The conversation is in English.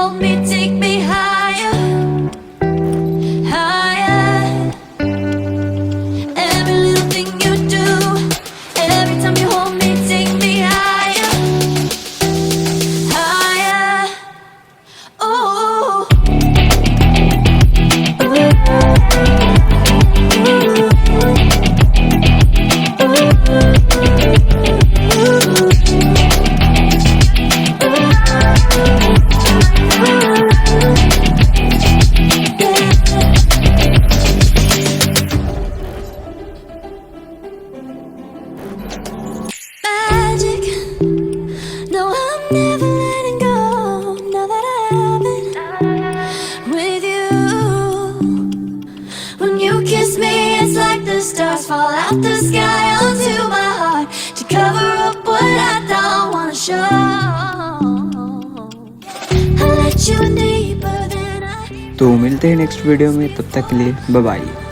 hold me, take me higher, higher. Every little thing you do, every time you hold me, take me higher, higher. Ooh. Magic. No, I'm never letting go. Now that I have it with you. When you kiss me, it's like the stars fall out the sky onto my heart to cover up what I don't wanna show. I let you in deeper than I. तो मिलते हैं next video में, तब तक के लिए bye bye.